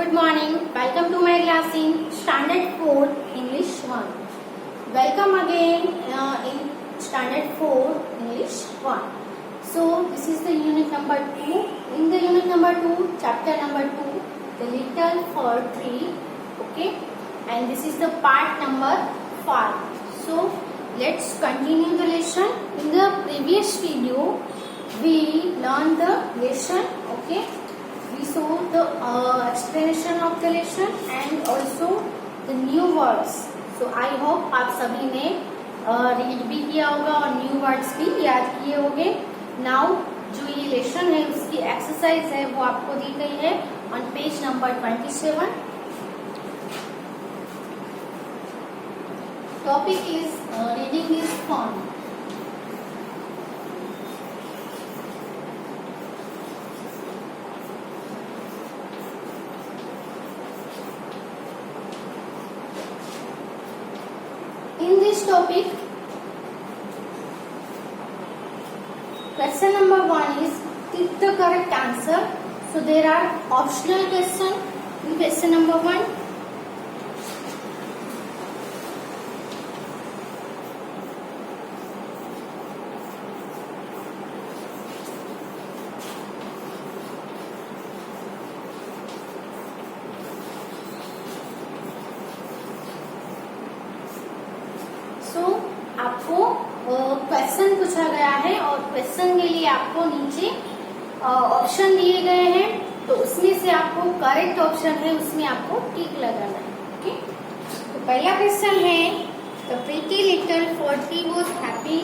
good morning. Welcome to my class in Standard 4 English 1. Welcome again in Standard 4 English 1. So this is the unit number 2. In the unit number 2, chapter number 2, the little fir tree. Okay, and this is the part number 5. So let's continue the lesson. In the previous video, we learned the lesson. Okay. We saw the explanation of the lesson and also the new words. So I hope आप सभी ने read भी किया होगा और new words भी याद किए होंगे. नाउ जो ये लेसन है उसकी एक्सरसाइज है वो आपको दी गई है on page number 27. Topic is reading is fun. In this topic, question number 1 is pick the correct answer. So there are optional questions in question number 1. आपको क्वेश्चन पूछा गया है और क्वेश्चन के लिए आपको नीचे ऑप्शन दिए गए हैं. तो उसमें से आपको करेक्ट ऑप्शन है उसमें आपको टिक लगाना है. ओके, तो पहला क्वेश्चन है the pretty little for tree was happy.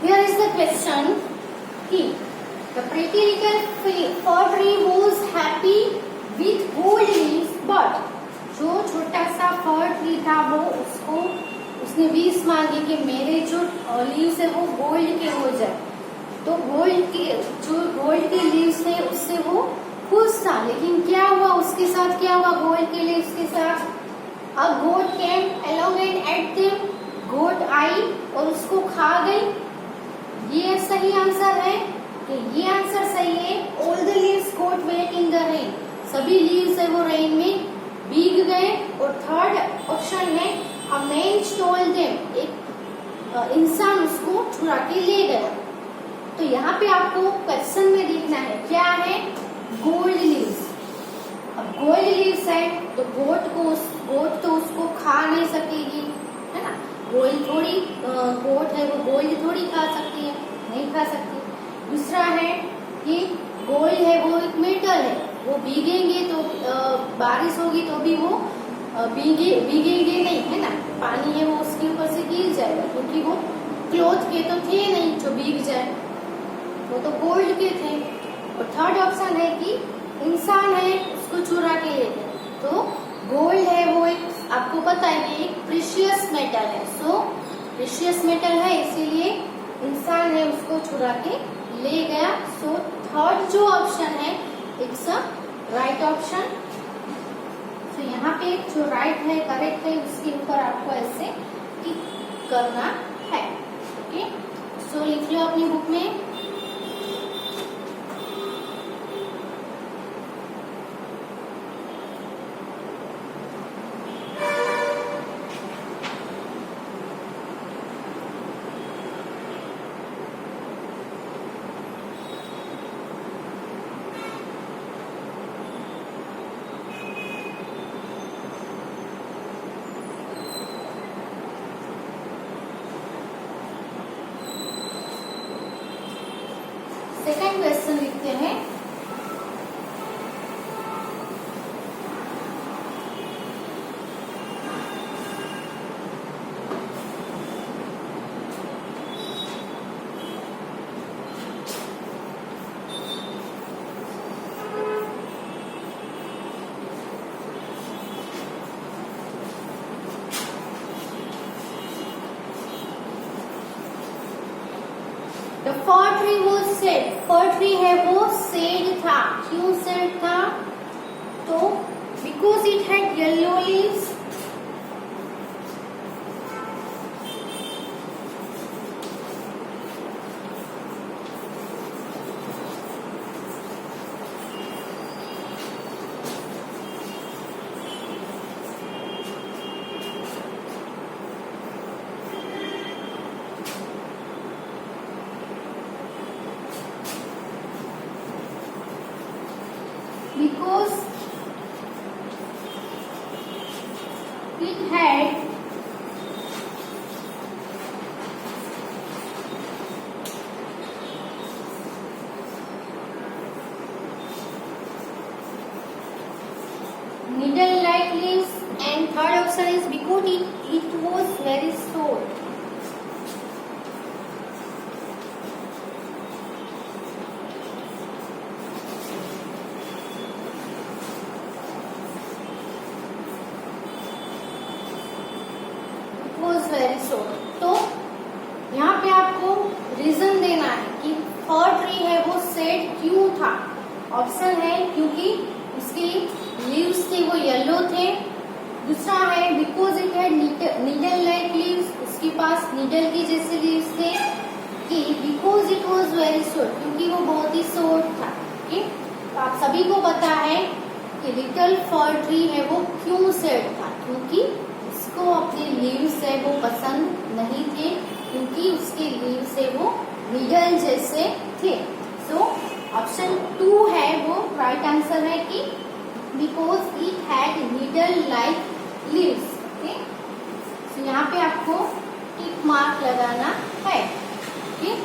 Here is the question. The pretty little fir tree was happy with gold leaves, but जो छोटा सा फर ट्री था वो उसने 20 मांगे कि मेरे जो लीव्स है वो गोल्ड के हो जाए. तो गोल्ड के लीव्स है उससे वो खुश था. लेकिन क्या हुआ उसके साथ, क्या हुआ गोल्ड के लीव्स के साथ? अब goat came along and ate them. Goat आई और उसको खा गई. ये सही आंसर है कि ये आंसर सही है. All the leaves got wet in the rain. सभी लीव्स है वो रेन में भीग गए. और थर्ड ऑप्शन है अ मैन स्टोल देम. एक इंसान उसको चुरा के ले गया. तो यहाँ पे आपको क्वेश्चन में देखना है क्या है, गोल्ड लीव्स. अब गोल्ड लीव्स है तो गोट तो उसको खा नहीं सकेगी, है ना. गोल्ड थोड़ी गोट है वो गोल्ड थोड़ी खा सकती है, नहीं खा सकती. दूसरा है कि गोल्ड है वो एक मेटल है, वो भीगेंगे तो बारिश होगी तो भी वो भीगेंगे नहीं, है ना. पानी है वो उसके ऊपर से गिर जाएगा क्योंकि वो क्लोथ के तो थे नहीं जो भीग जाए, वो तो गोल्ड के थे। और थर्ड ऑप्शन है कि इंसान है उसको चुरा के ले गए। तो गोल्ड है वो एक, आपको पता है कि एक प्रीशियस मेटल है, सो प्रीशियस मेटल है इसीलिए इंसान है उसको चुरा के ले गया। सो थर्ड जो ऑप्शन है इट्स अ राइट ऑप्शन। तो यहाँ पे जो राइट है, करेक्ट है, उसके ऊपर आपको ऐसे टिक करना है। ओके, सो लिख लो अपनी बुक में। सेकंड क्वेश्चन लिखते हैं। The fir tree was said, fir tree है वो said था, क्यों said था? तो because it had yellow leaves, because it had needle like leaves, and third option is because it was very short. Very short. तो यहाँ पे आपको रीजन देना है कि फर ट्री है वो सेड क्यों था। ऑप्शन है क्योंकि उसके लीव्स थे वो येलो थे। दूसरा है because it had needle like leaves, उसके पास नीडल के जैसे लीव्स थे। कि because it was very short, क्योंकि वो बहुत ही शॉर्ट था। तो आप सभी को पता है कि लिटिल फर ट्री है वो क्यों सेड था, क्योंकि उसको अपने लीव्स है वो पसंद नहीं थे, क्योंकि उसके लीव्स है वो नीडल जैसे थे। सो ऑप्शन 2 है वो राइट आंसर है कि because it had needle like leaves. Okay, so यहाँ पे आपको टिक मार्क लगाना है। ओके,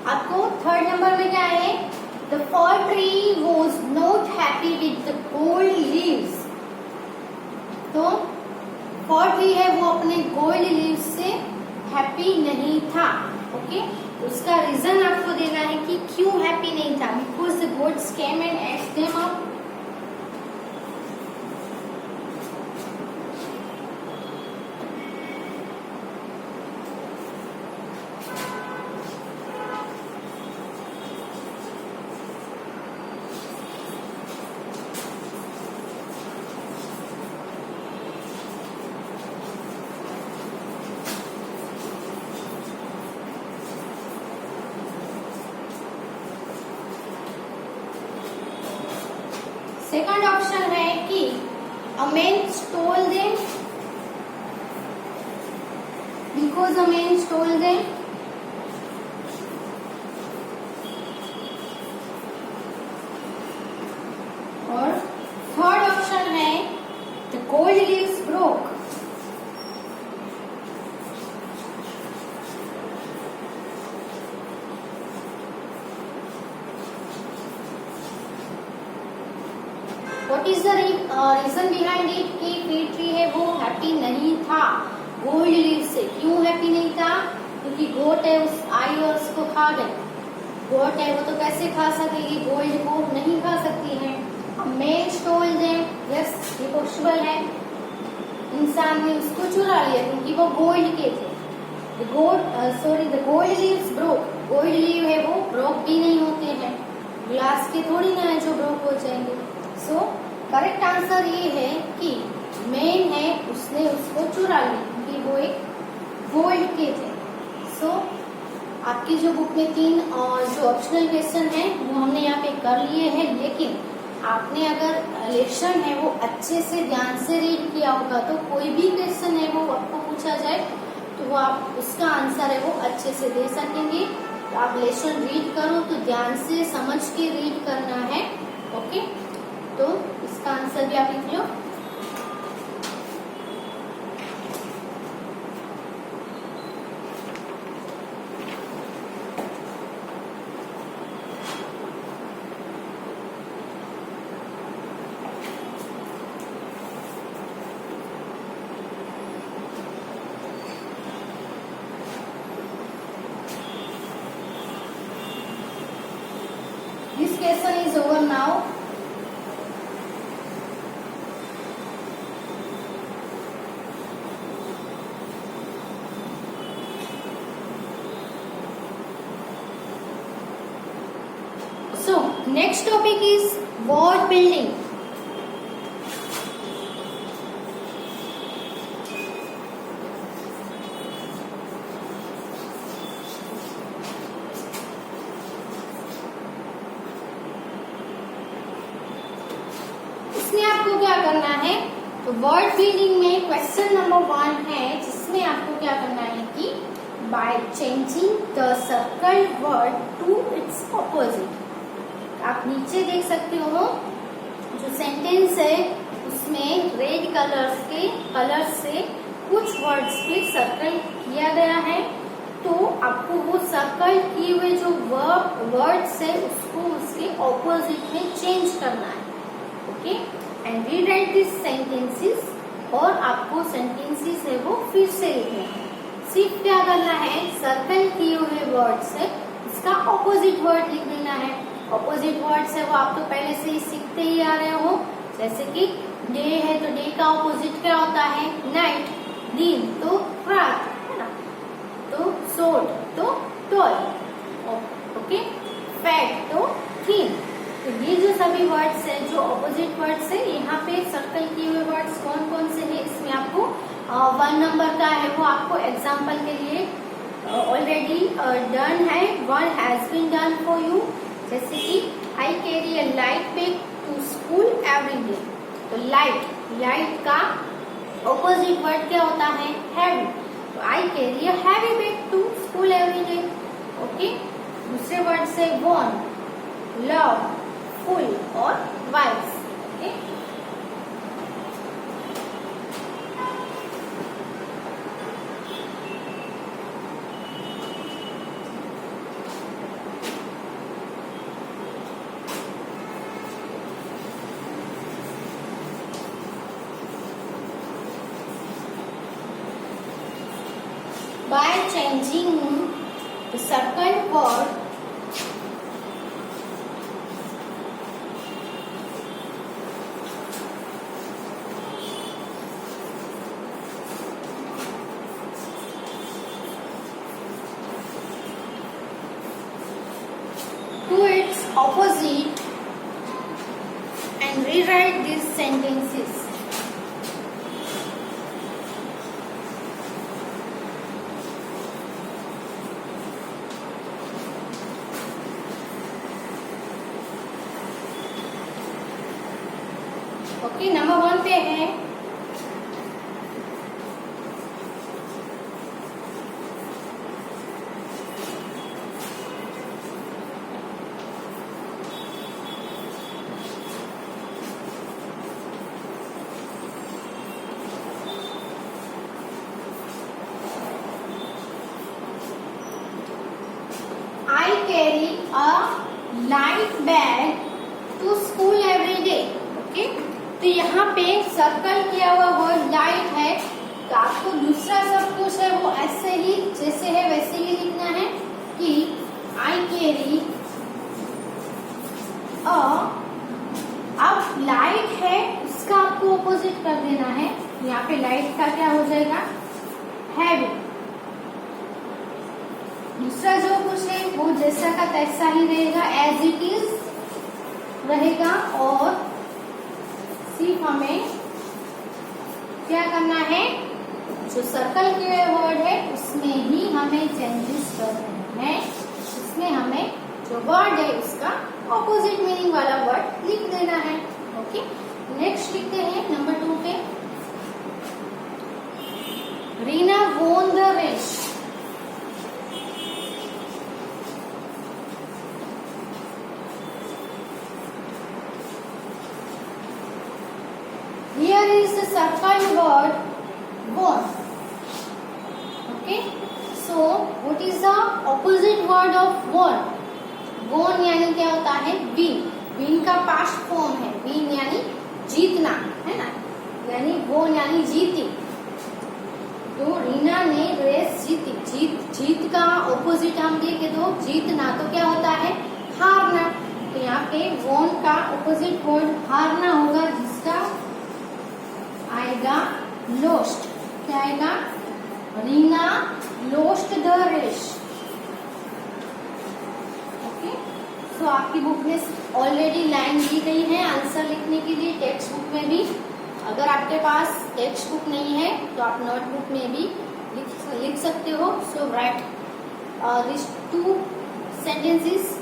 आपको थर्ड नंबर में क्या है? The for tree was not happy with the gold happy नहीं था। ओके, उसका रीजन आपको देना है कि क्यों हैप्पी नहीं था। Because the goats came and ate them up. Second option है कि a man stole them because a man stole them। और थर्ड ऑप्शन है the gold leaves broke। What is the reason behind it कि feed tree है वो happy नहीं था gold leaf से। क्यों हैप्पी नहीं था? क्योंकि गोट है उस आई और उसको खा गई। गोट है वो तो कैसे खा सकेगी, गोल्ड को नहीं खा सकती है। मैन स्टोल देम, यस ये पॉसिबल है, इंसान ने उसको चुरा लिया क्योंकि वो गोल्ड के थे। The gold leaves broke, gold leaf है वो ब्रोक भी नहीं होते हैं, ग्लास के थोड़ी ना है जो ब्रोक हो जाएंगे। सो करेक्ट आंसर ये है कि मैन है उसने उसको चुरा लिया क्योंकि वो एक गोल्ड के थे। सो आपकी जो बुक में 3 जो ऑप्शनल क्वेश्चन है वो हमने यहाँ पे कर लिए हैं, लेकिन आपने अगर लेसन है वो अच्छे से ध्यान से रीड किया होगा तो कोई भी क्वेश्चन है वो आपको पूछा जाए तो वो आप उसका आंसर है वो अच्छे से दे सकेंगे। तो आप लेसन रीड करो तो ध्यान से समझ के रीड करना है। ओके, तो इसका आंसर भी आप लिख लो। This question is over now. So, next topic is word building. इसमें आपको क्या करना है, तो वर्ड बिल्डिंग में क्वेश्चन नंबर 1 है जिसमें आपको क्या करना है कि by changing the circle word to its opposite. आप नीचे देख सकते हो जो सेंटेंस है उसमें रेड कलर से कुछ वर्ड्स पे सर्कल किया गया है, तो आपको वो सर्कल किए हुए जो वर्ड्स है उसको उसके ऑपोजिट में चेंज करना है। Okay, and rewrite this sentences, और आपको सेंटेंसेस है वो फिर से लिखना है। सिर्फ क्या करना है, सर्कल किए हुए वर्ड्स है उसका ऑपोजिट वर्ड लिख देना है। ऑपोजिट वर्ड्स है वो आप तो पहले से ही सीखते ही आ रहे हो, जैसे कि डे है तो डे का ऑपोजिट क्या होता है, नाइट, दिन तो रात है ना, तो शॉर्ट तो टॉल, ओके, फैट तो थिन। तो ये जो सभी वर्ड्स है जो ऑपोजिट वर्ड्स है, यहाँ पे सर्कल किए हुए वर्ड्स कौन कौन से है, इसमें आपको 1 नंबर का है वो आपको एग्जाम्पल के लिए ऑलरेडी डन है, 1 has been done for you. जैसे कि I carry a light bag to school every day, तो लाइट का ऑपोजिट वर्ड क्या होता है, हैवी, तो I carry a heavy bag to school every day. Okay, दूसरे वर्ड से वॉन, लव, फुल और wise. Okay, by changing the second word to its opposite and rewrite these sentences. Okay, number 1 पे है I carry a light bag to school every day. Okay, तो यहाँ पे circle किया हुआ word light है, तो आपको दूसरा सब कुछ है वो ऐसे ही जैसे है वैसे ही लिखना है कि आई कैरी अब लाइट है उसका आपको ऑपोजिट कर देना है। यहाँ पे लाइट का क्या हो जाएगा, हैवी। दूसरा जो कुछ है वो जैसा का तैसा ही रहेगा, एज इट इज रहेगा। और सिर्फ हमें क्या करना है, जो सर्कल के वर्ड है उसमें ही हमें चेंजेस करने हैं। उसमें हमें जो वर्ड है उसका ऑपोजिट मीनिंग वाला वर्ड लिख देना है। ओके, नेक्स्ट लिखते हैं नंबर 2 पे, Reena won the race. Here is the circle word won. Okay, so what is the opposite word of won? Won यानी क्या होता है, win. Win का past form है, win यानी जीतना, है ना, यानी won यानी जीती। तो रीना ने रेस जीती। जीत का ऑपोजिट हम देखे तो जीतना तो क्या होता है, हारना। तो यहाँ पे won का ऑपोजिट वर्ड हारना होगा, जिसका आएगा लोस्ट। क्या आएगा, Reena lost the race. Okay, so आपकी बुक में ऑलरेडी लाइन दी गई है आंसर लिखने के लिए, टेक्स्ट बुक में भी। अगर आपके पास टेक्स्ट बुक नहीं है तो आप नोटबुक में भी लिख सकते हो। सो right this 2 sentences.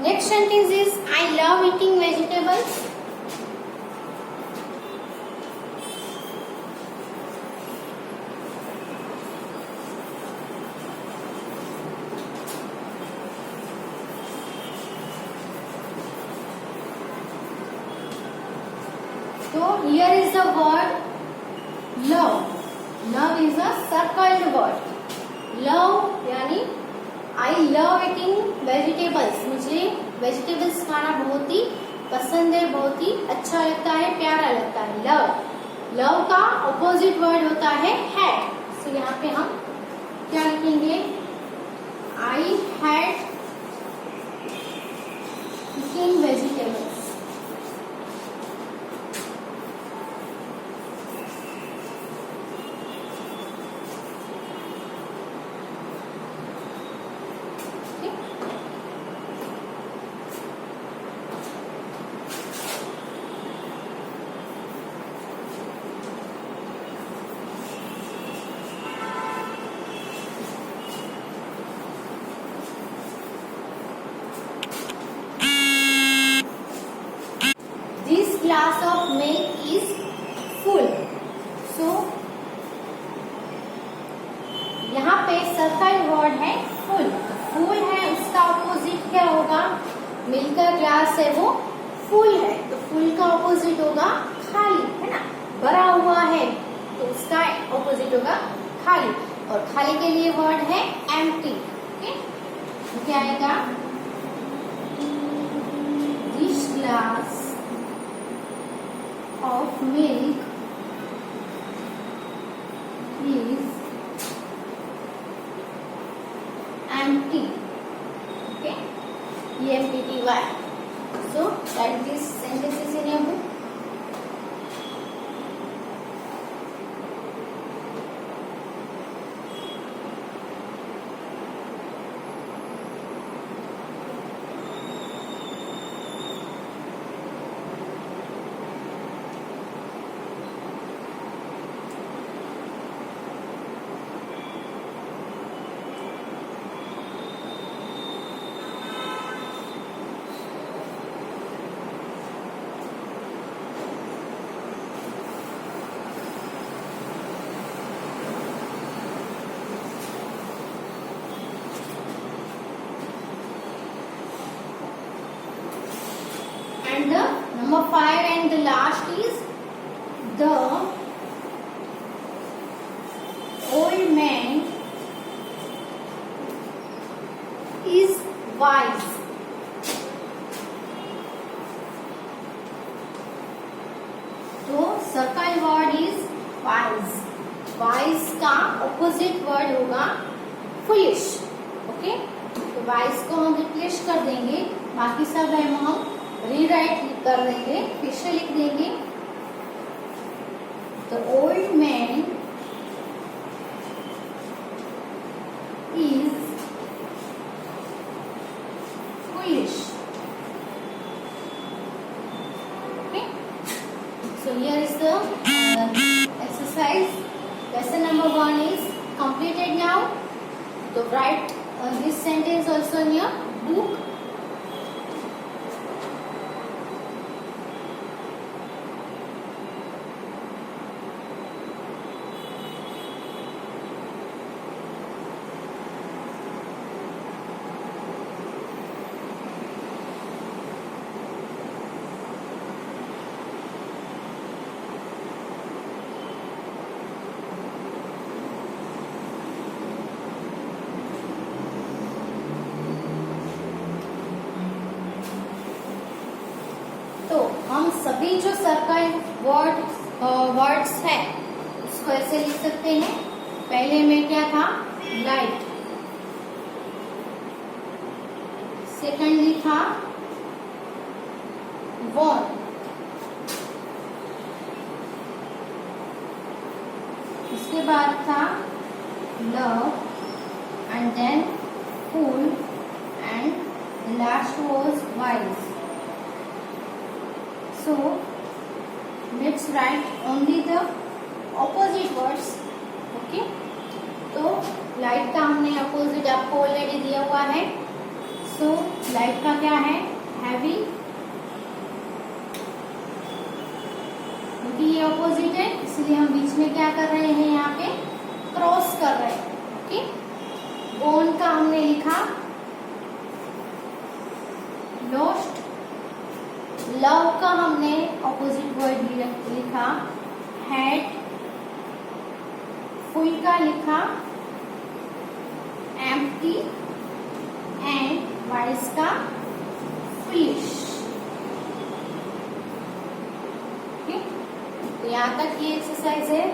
Next sentence is I love eating vegetables. So here is the word love. Love is a circled word. Love यानी I love eating vegetables. मुझे वेजिटेबल्स खाना बहुत ही पसंद है, बहुत ही अच्छा लगता है, प्यारा लगता है। लव, लव का ऑपोजिट वर्ड होता है हैड। सो यहाँ पे हम क्या लिखेंगे, I had eating vegetables. Full है तो फुल का ऑपोजिट होगा खाली, है ना। भरा हुआ है तो उसका ऑपोजिट होगा खाली, और खाली के लिए वर्ड है एम्प्टी। ओके, तो क्या आएगा? This glass of milk is empty. Okay, EMPTY. So write these sentences in your book. And the number 5 and the last is the old man is wise. तो circle word is wise. Wise का opposite word होगा foolish. Okay, तो wise को हम replace कर देंगे, बाकी सब है हम रीराइट कर देंगे, फिर से लिख देंगे। The old man is foolish. Okay, so here is the exercise. Lesson number 1 is completed now. So write this sentence also in your book. हम सभी जो सर्कल वर्ड्स है उसको ऐसे लिख सकते हैं। पहले में क्या था? लाइट। सेकंडली था वॉर्म। उसके बाद था love and then fool and last was wise. So let's write only the opposite words. Okay, तो लाइट का हमने अपोजिट आपको ऑलरेडी दिया हुआ है। सो लाइट का क्या है? हैवी, क्योंकि ये अपोजिट है इसलिए हम बीच में क्या कर रहे हैं, यहाँ पे क्रॉस कर रहे हैं। ओके, बोन का हमने लिखा लॉस्ट। लव का हमने ऑपोजिट वर्ड लिखा हैड। फुल का लिखा एम्प्टी एंड वाइज का फुलिश। तो यहाँ तक ये एक्सरसाइज है,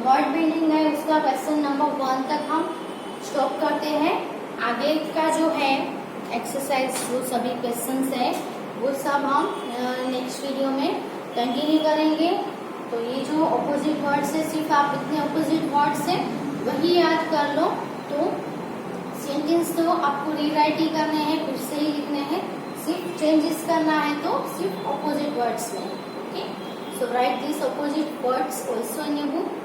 वर्ड बिल्डिंग है उसका क्वेश्चन नंबर 1 तक हम स्टॉप करते हैं। आगे का जो है एक्सरसाइज जो सभी क्वेश्चंस है वो सब हम नेक्स्ट वीडियो में कंटिन्यू करेंगे। तो ये जो ऑपोजिट वर्ड्स है सिर्फ आप इतने ऑपोजिट वर्ड्स है वही याद कर लो। तो सेंटेंस तो आपको रीराइट ही करने हैं, फिर से ही लिखने हैं, सिर्फ चेंजेस करना है तो सिर्फ ऑपोजिट वर्ड्स में। Okay, so right this opposite words also in your book.